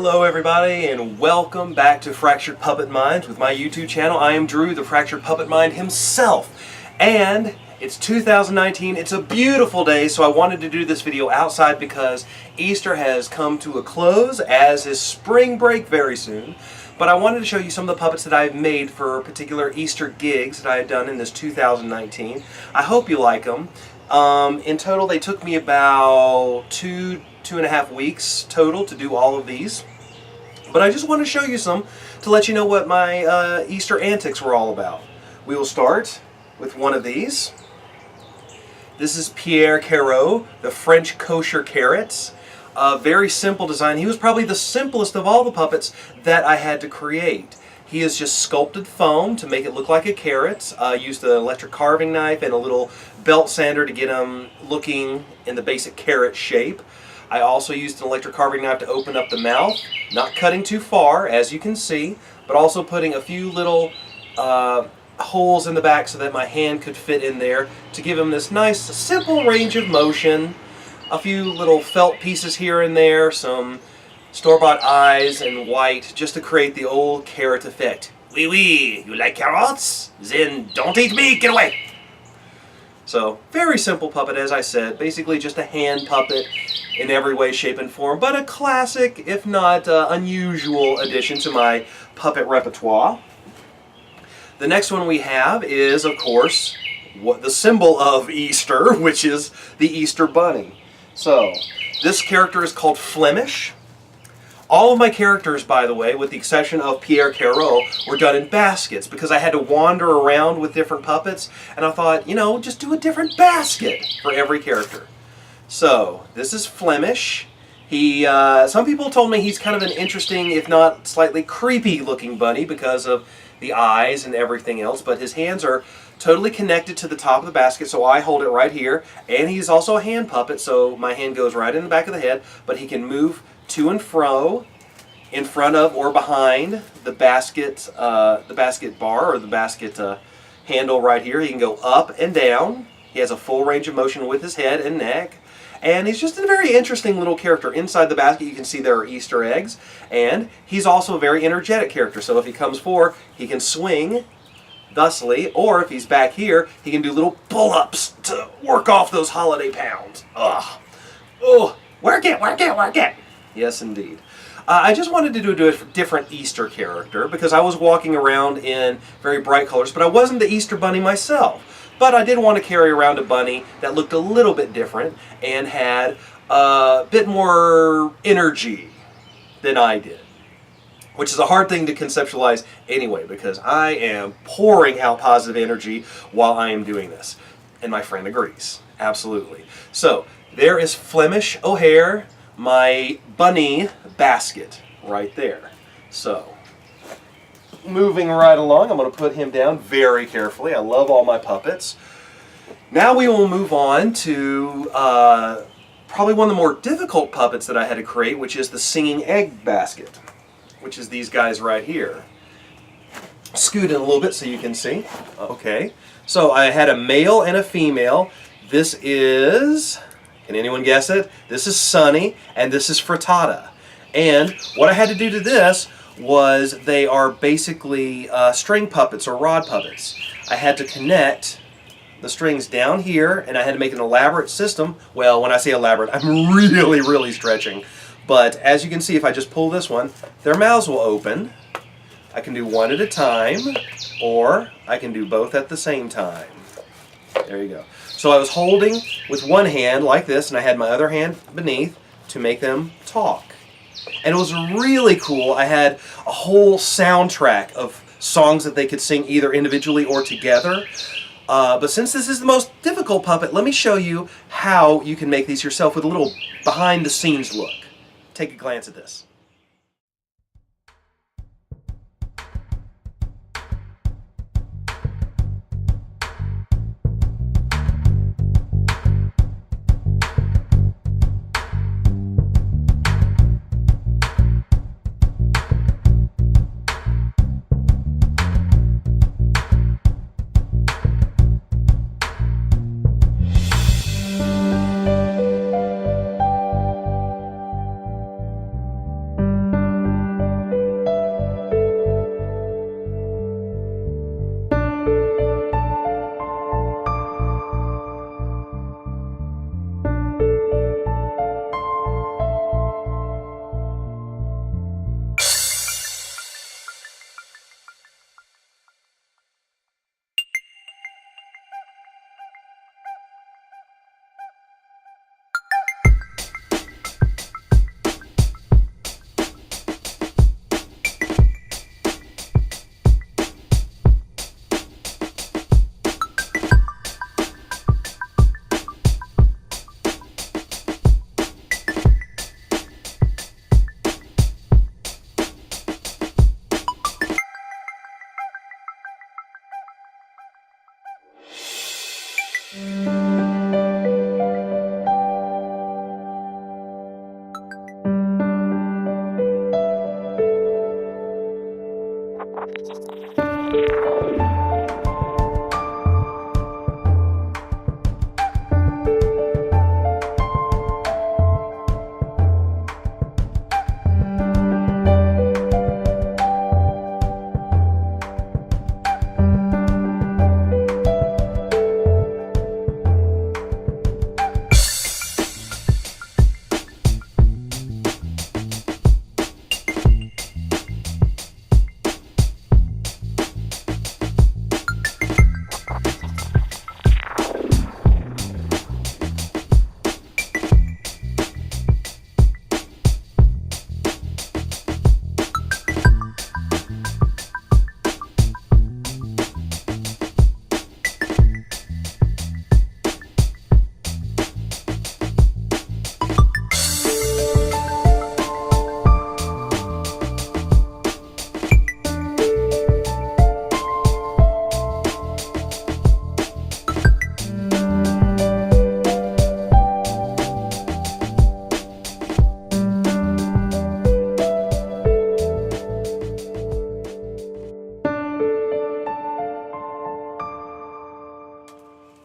Hello everybody and welcome back to Fractured Puppet Minds with my YouTube channel. I am Drew, the Fractured Puppet Mind himself, and it's 2019. It's a beautiful day, so I wanted to do this video outside because Easter has come to a close, as is spring break very soon. But I wanted to show you some of the puppets that I've made for particular Easter gigs that I have done in this 2019. I hope you like them. In total, they took me about two and a half weeks total to do all of these. But I just want to show you some to let you know what my Easter antics were all about. We will start with one of these. This is Pierre Carreau, the French kosher carrots. A very simple design. He was probably the simplest of all the puppets that I had to create. He is just sculpted foam to make it look like a carrot. Used an electric carving knife and a little belt sander to get him looking in the basic carrot shape. I also used an electric carving knife to open up the mouth, not cutting too far, as you can see, but also putting a few little holes in the back so that my hand could fit in there to give him this nice, simple range of motion. A few little felt pieces here and there, some store-bought eyes in white, just to create the old carrot effect. Oui, oui, you like carrots? Then don't eat me, get away! So, very simple puppet, as I said. Basically just a hand puppet in every way, shape, and form, but a classic, if not unusual, addition to my puppet repertoire. The next one we have is, of course, the symbol of Easter, which is the Easter Bunny. So, this character is called Flemish. All of my characters, by the way, with the exception of Pierre Carreau, were done in baskets because I had to wander around with different puppets, and I thought, you know, just do a different basket for every character. So, this is Flemish. Some people told me he's kind of an interesting, if not slightly creepy looking bunny because of the eyes and everything else, but his hands are totally connected to the top of the basket, so I hold it right here, and he's also a hand puppet, so my hand goes right in the back of the head, but he can move to and fro in front of or behind the basket bar or the basket handle right here. He can go up and down. He has a full range of motion with his head and neck. And he's just a very interesting little character. Inside the basket you can see there are Easter eggs. And he's also a very energetic character. So if he comes forward, he can swing thusly. Or if he's back here, he can do little pull-ups to work off those holiday pounds. Ugh. Oh, work it, work it, work it. Yes, indeed. I just wanted to do a different Easter character because I was walking around in very bright colors, but I wasn't the Easter Bunny myself. But I did want to carry around a bunny that looked a little bit different and had a bit more energy than I did, which is a hard thing to conceptualize anyway because I am pouring out positive energy while I am doing this. And my friend agrees. Absolutely. So, there is Flemish O'Hare, my bunny basket right there. So, moving right along, I'm going to put him down very carefully. I love all my puppets. Now we will move on to probably one of the more difficult puppets that I had to create, which is the singing egg basket, which is these guys right here. Scoot in a little bit so you can see. Okay. So I had a male and a female. This is... Can anyone guess it? This is Sunny, and this is Frittata. And what I had to do to this was they are basically string puppets or rod puppets. I had to connect the strings down here, and I had to make an elaborate system. Well, when I say elaborate, I'm really stretching. But as you can see, if I just pull this one, their mouths will open. I can do one at a time, or I can do both at the same time. There you go. So I was holding with one hand like this, and I had my other hand beneath to make them talk. And it was really cool. I had a whole soundtrack of songs that they could sing either individually or together. But since this is the most difficult puppet, let me show you how you can make these yourself with a little behind-the-scenes look. Take a glance at this.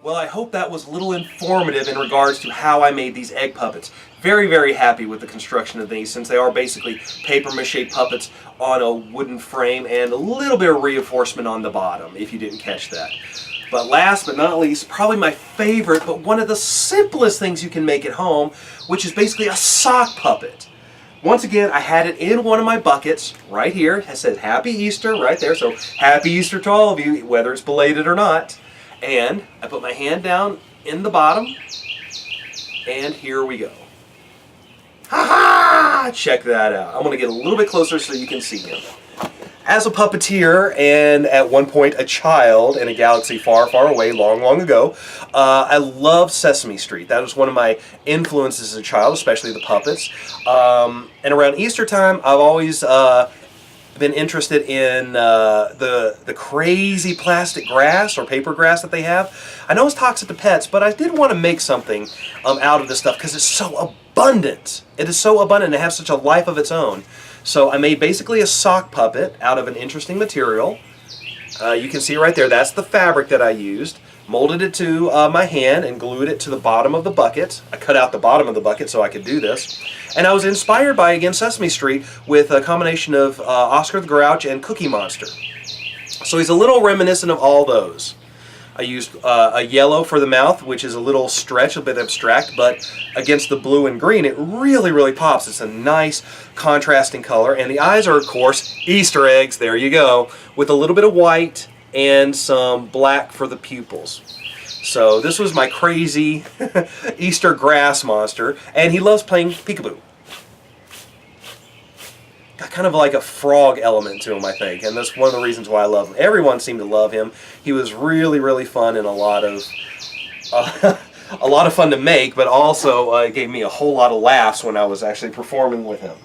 Well, I hope that was a little informative in regards to how I made these egg puppets. Very, very happy with the construction of these, since they are basically paper mache puppets on a wooden frame and a little bit of reinforcement on the bottom, if you didn't catch that. But last but not least, probably my favorite, but one of the simplest things you can make at home, which is basically a sock puppet. Once again, I had it in one of my buckets right here. It says Happy Easter right there, so Happy Easter to all of you, whether it's belated or not. And I put my hand down in the bottom, and here we go. Ha-ha! Check that out. I'm going to get a little bit closer so you can see him. As a puppeteer and at one point a child in a galaxy far, far away, long, long ago, I loved Sesame Street. That was one of my influences as a child, especially the puppets. And around Easter time, I've always been interested in the crazy plastic grass or paper grass that they have. I know it's toxic to pets, but I did want to make something out of this stuff because it's so abundant. It is so abundant and it has such a life of its own. So I made basically a sock puppet out of an interesting material. You can see right there, that's the fabric that I used. Molded it to my hand and glued it to the bottom of the bucket. I cut out the bottom of the bucket so I could do this. And I was inspired by, again, Sesame Street with a combination of Oscar the Grouch and Cookie Monster. So he's a little reminiscent of all those. I used a yellow for the mouth, which is a little stretch, a bit abstract, but against the blue and green, it really, really pops. It's a nice contrasting color. And the eyes are, of course, Easter eggs, there you go, with a little bit of white and some black for the pupils. So this was my crazy Easter grass monster, and he loves playing peekaboo. Got kind of like a frog element to him, I think, and that's one of the reasons why I love him. Everyone seemed to love him. He was really, really fun and a lot of fun to make, but also gave me a whole lot of laughs when I was actually performing with him.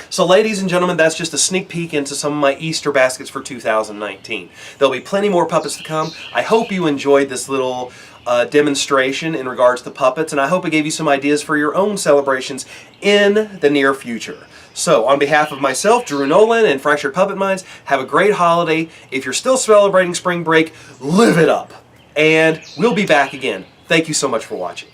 So ladies and gentlemen, that's just a sneak peek into some of my Easter baskets for 2019. There'll be plenty more puppets to come. I hope you enjoyed this little demonstration in regards to puppets, and I hope it gave you some ideas for your own celebrations in the near future. So, on behalf of myself, Drew Nowlin, and Fractured Puppet Minds, have a great holiday. If you're still celebrating spring break, live it up. And we'll be back again. Thank you so much for watching.